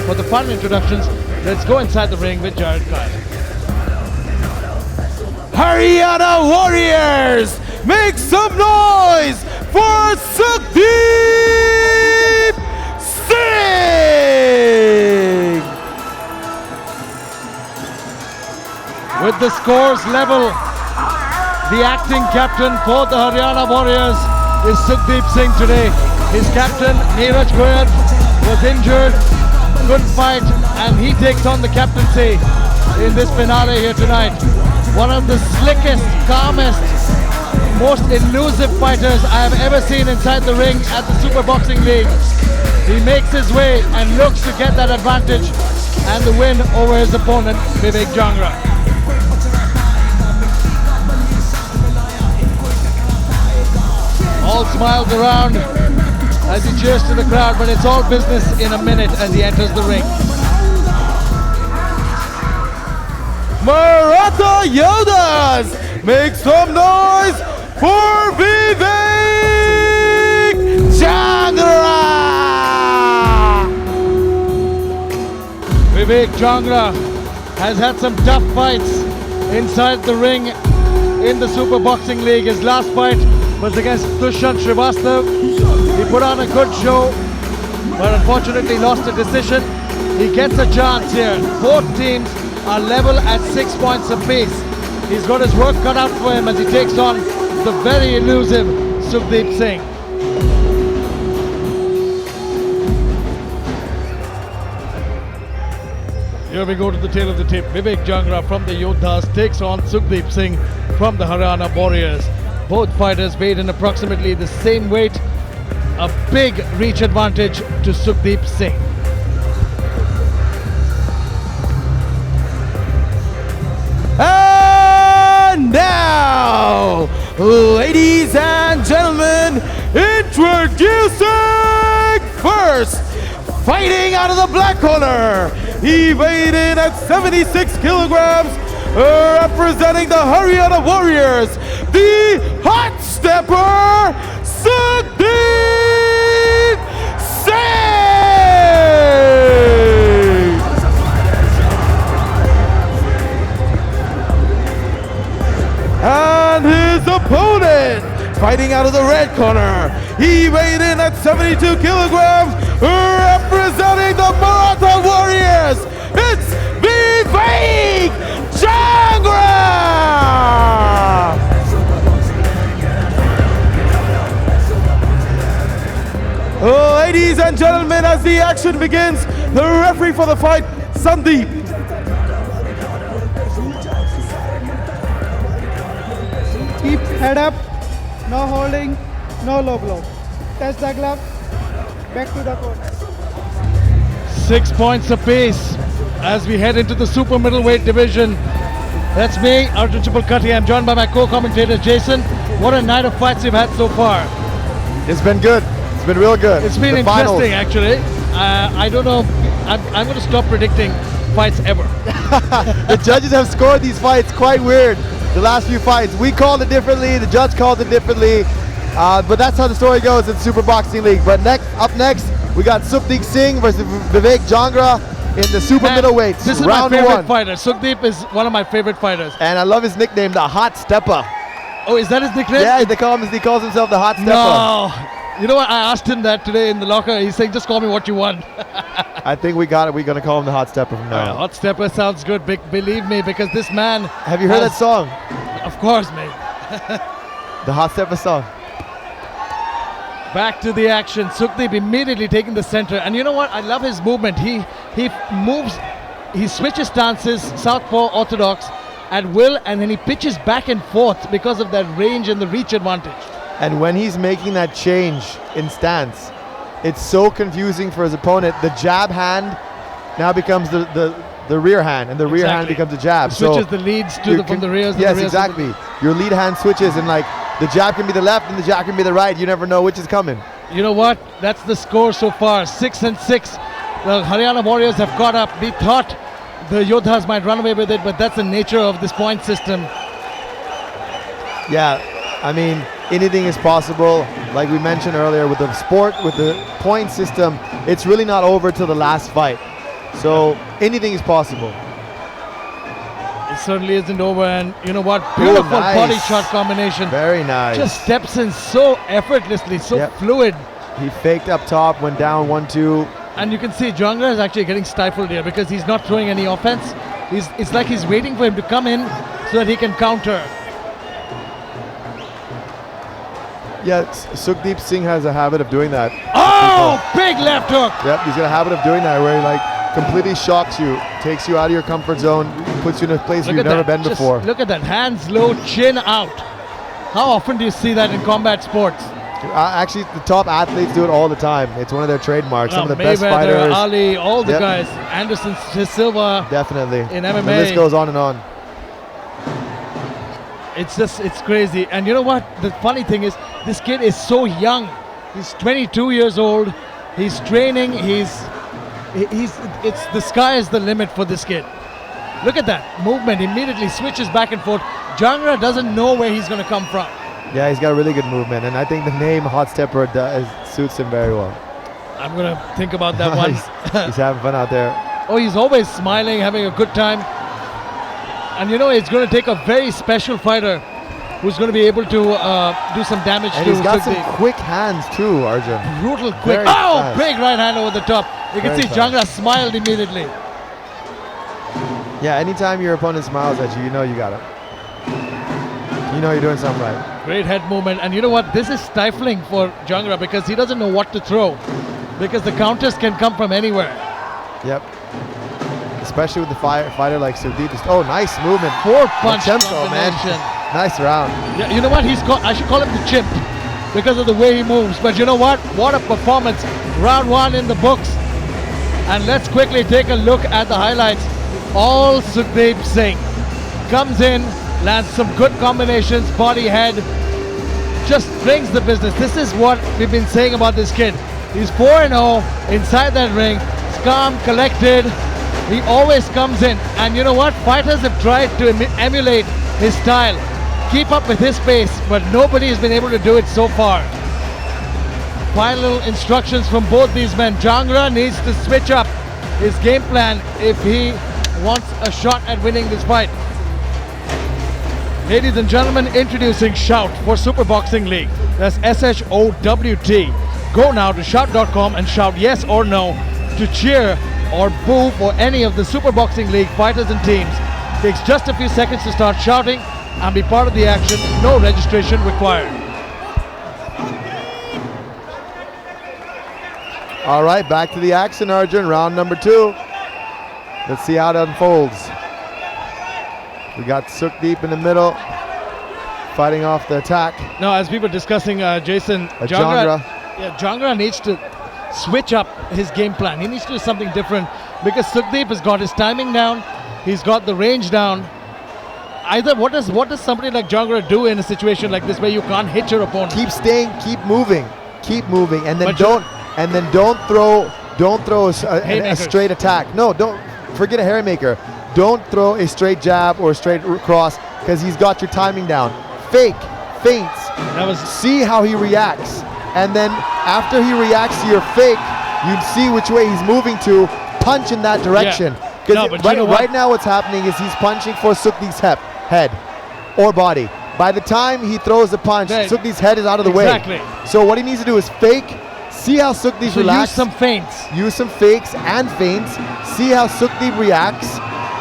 for the fun introductions, let's go inside the ring with Jared Kyle. Haryana Warriors, make some noise for Sukhdeep Singh! With the scores level, the acting captain for the Haryana Warriors is Sukhdeep Singh today. His captain, Neeraj Goyal, was injured, couldn't fight, and he takes on the captaincy in this finale here tonight. One of the slickest, calmest, most elusive fighters I have ever seen inside the ring at the Super Boxing League. He makes his way and looks to get that advantage and the win over his opponent, Vivek Jangra. All smiles around as he cheers to the crowd, but it's all business in a minute as he enters the ring. Maratha Yoddhas, make some noise for Vivek Jangra! Vivek Jangra has had some tough fights inside the ring in the Super Boxing League. His last fight was against Dushyant Srivastav. He put on a good show, but unfortunately lost a decision. He gets a chance here. Both teams are level at 6 points apiece. He's got his work cut out for him as he takes on the very elusive Sukhdeep Singh. Here we go to the tail of the tape. Vivek Jangra from the Yoddhas takes on Sukhdeep Singh from the Haryana Warriors. Both fighters weighed in approximately the same weight. A big reach advantage to Sukhdeep Singh. And now, ladies and gentlemen, introducing first, fighting out of the black corner, he weighed in at 76 kilograms, representing the Haryana Warriors, the hot stepper, Sukhdeep Singh! And his opponent, fighting out of the red corner, he weighed in at 72 kilograms, representing the Maratha Warriors, it's Vivek Jangra! Ladies and gentlemen, as the action begins, the referee for the fight, Sandeep. Keep head up, no holding, no low blow. Touch the glove, back to the corner. 6 points apiece as we head into the super middleweight division. That's me, Arjun Chapulkati. I'm joined by my co-commentator Jason. What a night of fights we've had so far. It's been good. It's been real good. It's been interesting, actually. I don't know. I'm going to stop predicting fights ever. The judges have scored these fights quite weird. The last few fights, we called it differently. The judge called it differently. But that's how the story goes in Super Boxing League. But up next, we got Sukhdeep Singh versus Vivek Jangra in the super middleweights. This is round my favorite one. fighter. Sukhdeep is one of my favorite fighters. And I love his nickname, the Hot Stepper. Oh, is that his nickname? Yeah, he calls himself the Hot Stepper. No. You know what? I asked him that today in the locker. He's saying, just call me what you want. I think we got it. We're going to call him the Hot Stepper from now on. Hot Stepper sounds good. Believe me, because this man... Have you heard that song? Of course, mate. The Hot Stepper song. Back to the action. Sukhdeep immediately taking the center. And you know what? I love his movement. He moves, he switches stances, southpaw, orthodox, at will, and then he pitches back and forth because of that range and the reach advantage. And when he's making that change in stance, it's so confusing for his opponent. The jab hand now becomes the rear hand, and the rear hand becomes the jab. Switches the leads from the rears. Yes, exactly. Your lead hand switches, and like the jab can be the left and the jab can be the right. You never know which is coming. You know what? That's the score so far. 6-6. The Haryana Warriors have caught up. We thought the Yoddhas might run away with it, but that's the nature of this point system. Yeah, I mean, anything is possible. Like we mentioned earlier, with the sport, with the point system, it's really not over till the last fight. So anything is possible. It certainly isn't over, and you know what? Beautiful nice. body shot combination. Very nice. Just steps in so effortlessly, so Yep. fluid. He faked up top, went down 1-2. And you can see Jangra is actually getting stifled here because he's not throwing any offense. It's like he's waiting for him to come in so that he can counter. Yeah, Sukhdeep Singh has a habit of doing that. Oh, big left hook. Yep, he's got a habit of doing that where he like completely shocks you, takes you out of your comfort zone, puts you in a place Look you've at never that. been Just before. look at that. Hands low, chin out. How often do you see that in combat sports? Actually, the top athletes do it all the time. It's one of their trademarks. Some of the best Mayweather, fighters. Ali, all the Yep. guys. Anderson Silva. Definitely. In The MMA. list goes on and on. It's crazy. And you know what? The funny thing is, this kid is so young. He's 22 years old. He's training. It's the sky is the limit for this kid. Look at that movement. Immediately switches back and forth. Jangra doesn't know where he's going to come from. Yeah, he's got a really good movement, and I think the name Hot Stepper suits him very well. I'm going to think about that one. He's having fun out there. Oh, he's always smiling, having a good time. And you know, it's going to take a very special fighter who's going to be able to do some damage And to he's got some Sukhdeep. quick hands too, Arjun. Brutal quick. Very Oh, fast. big right hand over the top. You can Very see fast. Jangra smiled immediately. Yeah, anytime your opponent smiles at you, you know you got it. You know you're doing something right. Great head movement. And you know what? This is stifling for Jangra because he doesn't know what to throw. Because the counters can come from anywhere. Yep. Especially with the fighter like Sukhdeep. Oh, nice movement. 4-punch Tempo, man. combination. Nice round. Yeah, you know what? I should call him the chimp because of the way he moves. But you know what? What a performance. Round 1 in the books. And let's quickly take a look at the highlights. All Sukhdeep Singh comes in, lands some good combinations, body, head, just brings the business. This is what we've been saying about this kid. He's 4-0 inside that ring. He's calm, collected. He always comes in. And you know what? Fighters have tried to emulate his style, keep up with his pace, but nobody has been able to do it so far. Final instructions from both these men. Jangra needs to switch up his game plan if he wants a shot at winning this fight. Ladies and gentlemen, introducing Shout for Super Boxing League. That's SHOWT. Go now to shout.com and shout yes or no to cheer or boo for any of the Super Boxing League fighters and teams. Takes just a few seconds to start shouting and be part of the action. No registration required. All right, back to the action, Arjun. Round number 2. Let's see how it unfolds. We got Sukhdeep in the middle, fighting off the attack. Now, as we were discussing, Jason, Jangra. Jangra needs to switch up his game plan. He needs to do something different because Sukhdeep has got his timing down. He's got the range down. Either what does somebody like Jangra do in a situation like this where you can't hit your opponent? Keep staying, keep moving, and then But don't throw a Haymakers. straight attack. No, don't forget a haymaker. Don't throw a straight jab or a straight cross because he's got your timing down. Fake, feints. That was See how he reacts, and then after he reacts to your fake, you see which way he's moving to. Punch in that direction. No, but you know what? Right now, what's happening is he's punching for Sukhdeep's head or body. By the time he throws the punch, Right. Sukhdeep's head is out of the Exactly. way. So what he needs to do is fake. See how Sukhdeep so use relaxes. some feints. Use some fakes and feints. See how Sukhdeep reacts,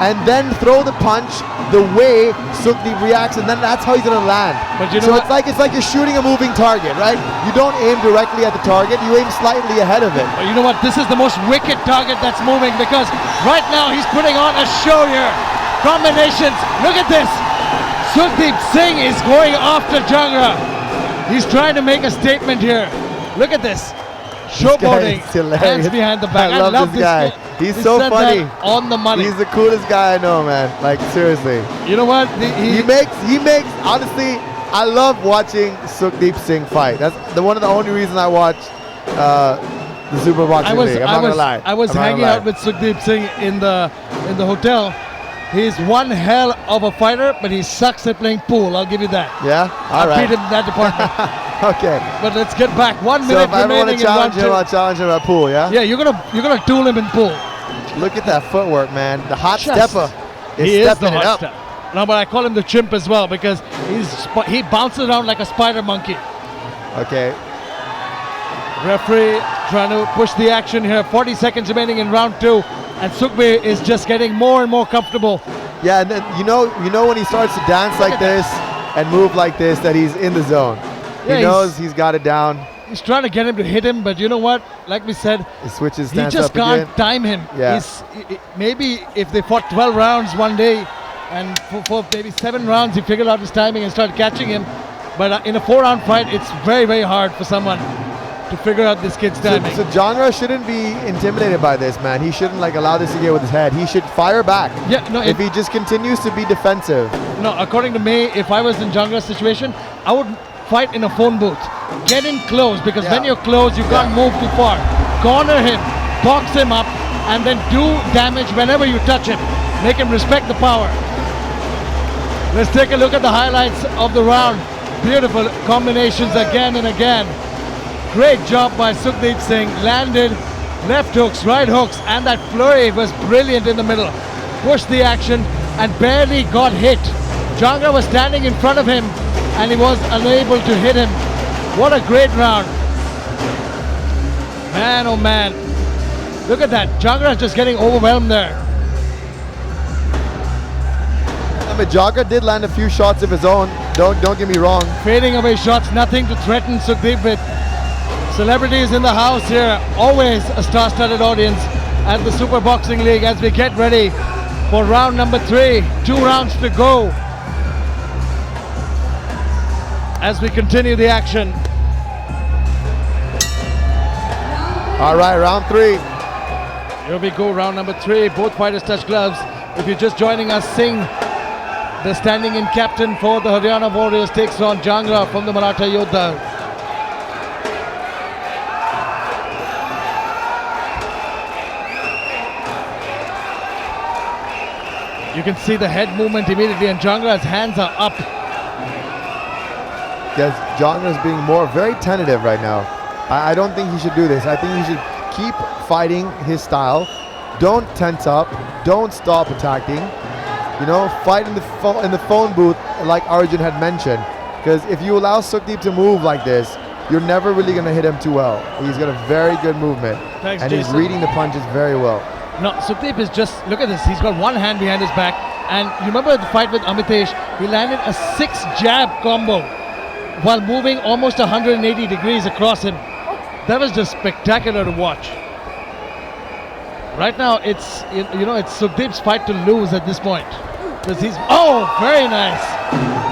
and then throw the punch the way Sukhdeep reacts, and then that's how he's gonna land. But you know so what? it's like you're shooting a moving target, right? You don't aim directly at the target. You aim slightly ahead of it. But you know what? This is the most wicked target that's moving because right now he's putting on a show here. Combinations. Look at this. Sukhdeep Singh is going after Jangra. He's trying to make a statement here. Look at this. Showboating. is hilarious. Hands behind the back. I love this guy. kid. He's He so said funny. that on the money. He's the coolest guy I know, man. Like seriously. You know what? He makes honestly, I love watching Sukhdeep Singh fight. That's one of the only reasons I watch the Super Boxing League. I'm not gonna lie. I was I'm not hanging gonna lie. out with Sukhdeep Singh in the hotel. He's one hell of a fighter, but he sucks at playing pool. I'll give you that. Yeah? I All right. beat him in that department. Okay. But let's get back. 1 So minute if I ever want remaining to in round challenge him, 2. I'll challenge him at pool, yeah? Yeah, you're gonna tool him in pool. Look at that footwork, man. The hot Just- stepper He is is the stepping it hot up. step. No, but I call him the chimp as well because he bounces around like a spider monkey. Okay. Referee trying to push the action here. 40 seconds remaining in round 2, and Sukhdeep is just getting more and more comfortable. Yeah, and then you know when he starts to dance like this and move like this that he's in the zone. Yeah, He knows he's got it down. He's trying to get him to hit him, but you know what? Like we said, He switches he stance just up can't again. time him. Yeah. Maybe if they fought 12 rounds one day, and for maybe 7 rounds he figured out his timing and started catching him. But in a 4-round fight, it's very, very hard for someone to figure out this kid's timing. So Jangra shouldn't be intimidated by this, man. He shouldn't allow this to get with his head. He should fire back. Yeah, no, If he just continues to be defensive. No, according to me, if I was in Jangra's situation, I would fight in a phone booth. Get in close, because when you're close, you can't move too far. Corner him, box him up, and then do damage whenever you touch him. Make him respect the power. Let's take a look at the highlights of the round. Beautiful combinations again and again. Great job by Sukhdeep Singh. Landed left hooks, right hooks, and that flurry was brilliant in the middle. Pushed the action and barely got hit. Jangra was standing in front of him and he was unable to hit him. What a great round. Man, oh man. Look at that. Jangra is just getting overwhelmed there. I mean, Jangra did land a few shots of his own. Don't get me wrong. Fading away shots, nothing to threaten Sukhdeep with. Celebrities in the house here. Always a star-studded audience at the Super Boxing League as we get ready for round number 3. 2 rounds to go as we continue the action. All right, round 3. Here we go, round number 3. Both fighters touch gloves. If you're just joining us, Singh, the standing-in captain for the Haryana Warriors, takes on Jangra from the Maratha Yoddhas. You can see the head movement immediately, and Jangra's hands are up. Yes, Jangra is being very tentative right now. I don't think he should do this. I think he should keep fighting his style. Don't tense up. Don't stop attacking. You know, fight in the phone booth like Arjun had mentioned. Because if you allow Sukhdeep to move like this, you're never really going to hit him too well. He's got a very good movement. Thanks, and Jason. he's reading the punches very well. No, Sukhdeep is just, look at this, he's got one hand behind his back, and you remember the fight with Amitesh, he landed a 6-jab combo while moving almost 180 degrees across him. That was just spectacular to watch. Right now, it's Sukhdeep's fight to lose at this point. Because he's, very nice.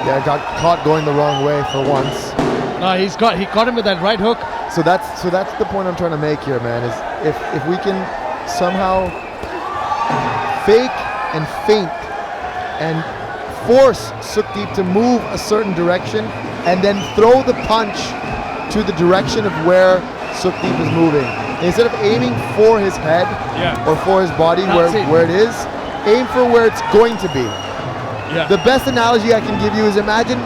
Yeah, got caught going the wrong way for once. No, he caught him with that right hook. So that's the point I'm trying to make here, man, is if we can somehow fake and feint and force Sukhdeep to move a certain direction and then throw the punch to the direction of where Sukhdeep is moving. Instead of aiming for his head or for his body where it is, aim for where it's going to be. Yeah. The best analogy I can give you is imagine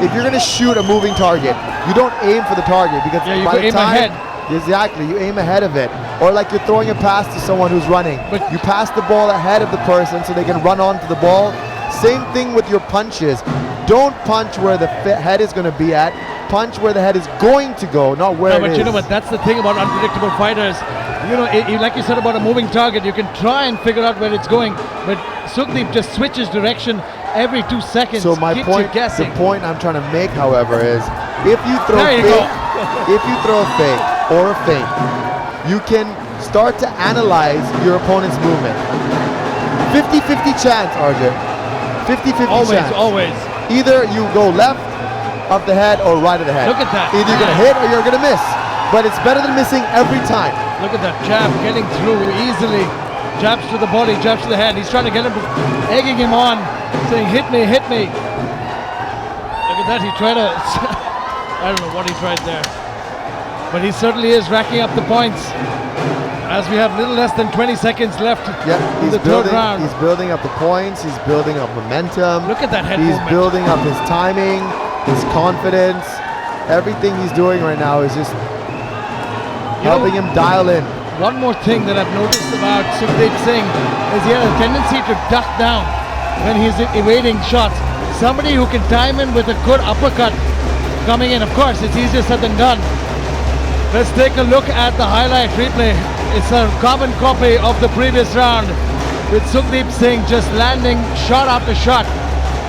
if you're going to shoot a moving target, you don't aim for the target because by the aim time ahead. Exactly, you aim ahead of it. Or like you're throwing a pass to someone who's running. But you pass the ball ahead of the person so they can run onto the ball. Same thing with your punches. Don't punch where the head is going to be at. Punch where the head is going to go, not where it is. But you know what, that's the thing about unpredictable fighters. You know, like you said about a moving target, you can try and figure out where it's going, but Sukhdeep just switches direction every 2 seconds. So my keeps point, you guessing. the point I'm trying to make, however, is if you throw There you fake, go. if you throw a fake or a feint, you can start to analyze your opponent's movement. 50-50 chance, Arjun. 50-50 chance. Always. Either you go left of the head or right of the head. Look at that. Either you're going to hit or you're going to miss. But it's better than missing every time. Look at that jab getting through easily. Jabs to the body, jabs to the head. He's trying to get him, egging him on, saying, hit me, hit me. Look at that, he tried to, I don't know what he tried there. But he certainly is racking up the points as we have little less than 20 seconds left in the third round. He's building up the points, he's building up momentum. Look at that head He's movement. building up his timing, his confidence. Everything he's doing right now is just helping him dial in. one more thing that I've noticed about Sukhdeep Singh is he has a tendency to duck down when he's evading shots. Somebody who can time in with a good uppercut coming in. Of course, it's easier said than done. Let's take a look at the highlight replay. It's a carbon copy of the previous round with Sukhdeep Singh just landing shot after shot.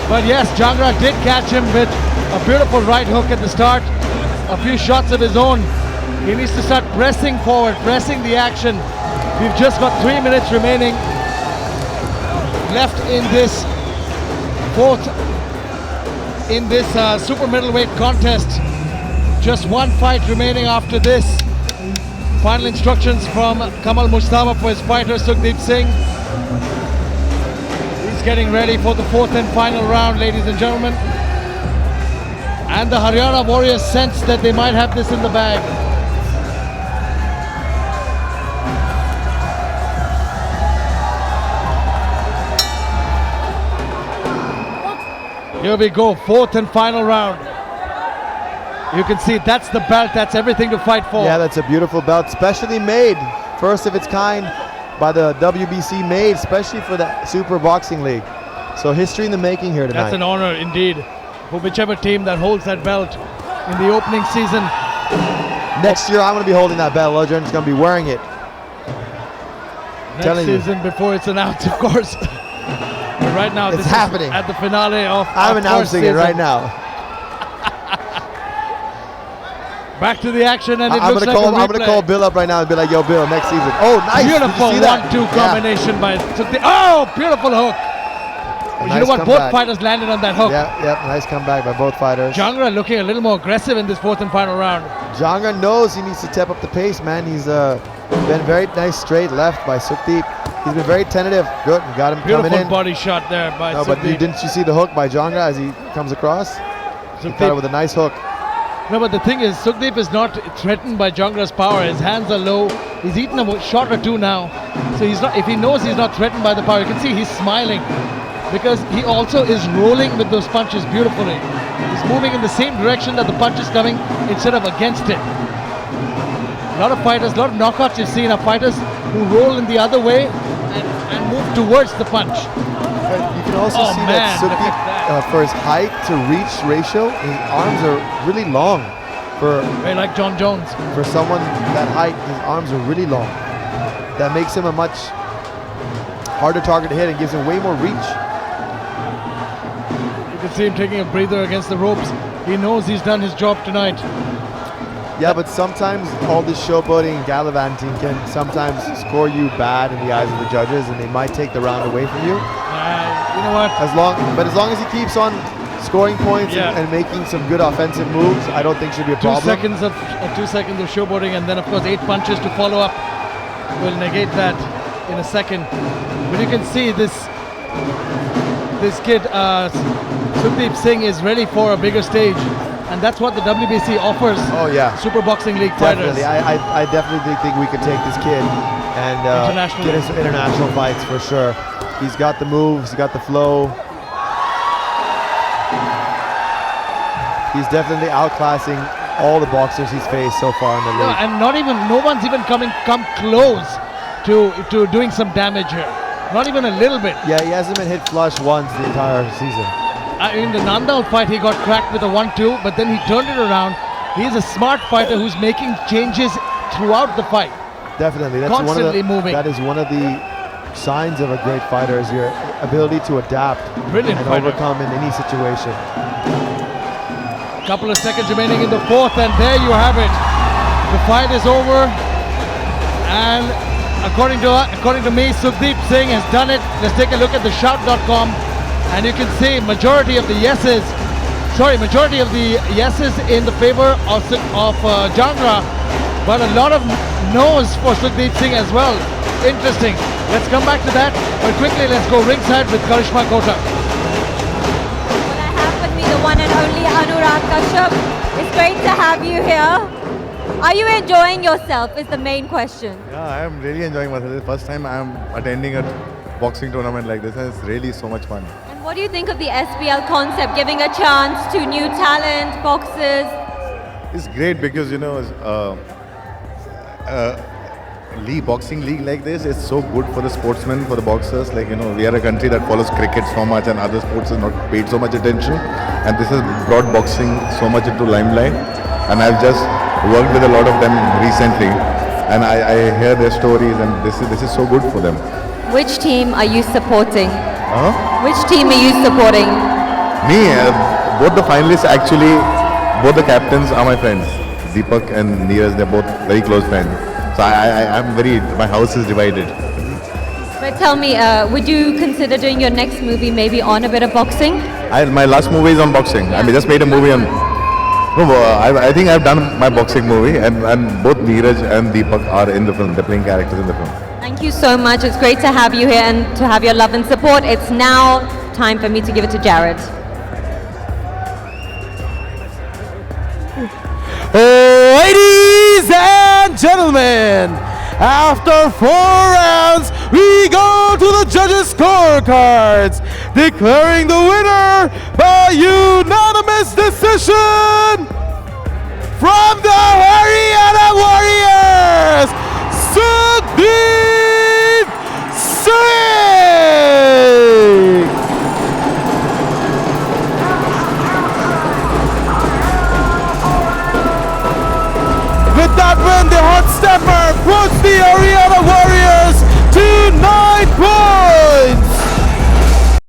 But yes, Jangra did catch him with a beautiful right hook at the start. A few shots of his own. He needs to start pressing forward, pressing the action. We've just got 3 minutes remaining left in this super middleweight contest. Just one fight remaining after this. Final instructions from Kamal Mujtaba for his fighter Sukhdeep Singh. He's getting ready for the fourth and final round, ladies and gentlemen. And the Haryana Warriors sense that they might have this in the bag. Here we go, fourth and final round. You can see that's the belt, that's everything to fight for. Yeah, that's a beautiful belt, specially made, first of its kind by the WBC, made especially for the Super Boxing League. So history in the making here tonight. That's an honor indeed for whichever team that holds that belt in the opening season. Next year I'm going to be holding that belt. Lojan's going to be wearing it. Next season before it's announced, of course. But right now it's this happening. is at the finale of I'm announcing it right now. Back to the action, and I'm gonna call Bill up right now and be like, "Yo, Bill, next season." Oh, nice! Beautiful 1-2 combination by Sukhdeep. Oh, beautiful hook! You know what? Both fighters landed on that hook. Yep, nice comeback by both fighters. Jangra looking a little more aggressive in this fourth and final round. Jangra knows he needs to step up the pace, man. He's been very nice straight left by Sukhdeep. He's been very tentative. Good, you got him coming in. Beautiful body shot there by Sukhdeep. But didn't you see the hook by Jangra as he comes across? He caught it with a nice hook. No, but the thing is, Sukhdeep is not threatened by Jangra's power. His hands are low. He's eaten a shot or two now. So he's not. If he knows he's not threatened by the power, you can see he's smiling because he also is rolling with those punches beautifully. He's moving in the same direction that the punch is coming instead of against it. A lot of fighters, a lot of knockouts you've seen are fighters who roll in the other way and move towards the punch. But you can also see that Sukhdeep, for his height to reach ratio, his arms are really long. Very like John Jones. For someone that height, his arms are really long. That makes him a much harder target to hit and gives him way more reach. You can see him taking a breather against the ropes. He knows he's done his job tonight. Yeah, but sometimes all this showboating and gallivanting can sometimes score you bad in the eyes of the judges, and they might take the round away from you. You know what? As long as he keeps on scoring points and making some good offensive moves, I don't think should be a problem. 2 seconds of showboating, and then of course 8 punches to follow up will negate that in a second. But you can see this kid Sukhdeep Singh is ready for a bigger stage. And that's what the WBC offers. Oh yeah, Super Boxing League fighters. Definitely, I definitely think we could take this kid and get him some international fights for sure. He's got the moves, he's got the flow. He's definitely outclassing all the boxers he's faced so far in the league. And no one's even come close to doing some damage here. Not even a little bit. Yeah, he hasn't been hit flush once the entire season. In the Nandal fight, he got cracked with a 1-2, but then he turned it around. He's a smart fighter who's making changes throughout the fight. Definitely. That's constantly moving. That is one of the signs of a great fighter, is your ability to adapt and overcome in any situation. A couple of seconds remaining in the fourth, and there you have it. The fight is over, and according to me, Sukhdeep Singh has done it. Let's take a look at the shout.com. And you can see majority of the yeses in the favor of Jangra, but a lot of no's for Sukhdeep Singh as well. Interesting. Let's come back to that, but quickly let's go ringside with Karishma Kota. Well, I have with me the one and only Anurag Kashyap. It's great to have you here. Are you enjoying yourself is the main question. Yeah, I am really enjoying myself. It's the first time I am attending a boxing tournament like this, and it's really so much fun. And what do you think of the SBL concept, giving a chance to new talent, boxers? It's great because, you know, boxing league like this is so good for the sportsmen, for the boxers. Like, you know, we are a country that follows cricket so much and other sports is not paid so much attention. And this has brought boxing so much into limelight. And I've just worked with a lot of them recently. And I hear their stories and this is so good for them. Which team are you supporting? Huh? Which team are you supporting? Me, both the finalists actually, both the captains are my friends. Deepak and Neeraj, they're both very close friends. So my house is divided. But tell me, would you consider doing your next movie maybe on a bit of boxing? My last movie is on boxing. I just made a movie on. I think I've done my boxing movie, and both Neeraj and Deepak are in the film. They're playing characters in the film. Thank you so much. It's great to have you here and to have your love and support. It's now time for me to give it to Jared. Ladies and gentlemen, after 4 rounds, we go to the judges' scorecards, declaring the winner by unanimous decision from the Haryana Warriors, Sukhdeep Singh! With that win, the hot stepper puts the Haryana Warriors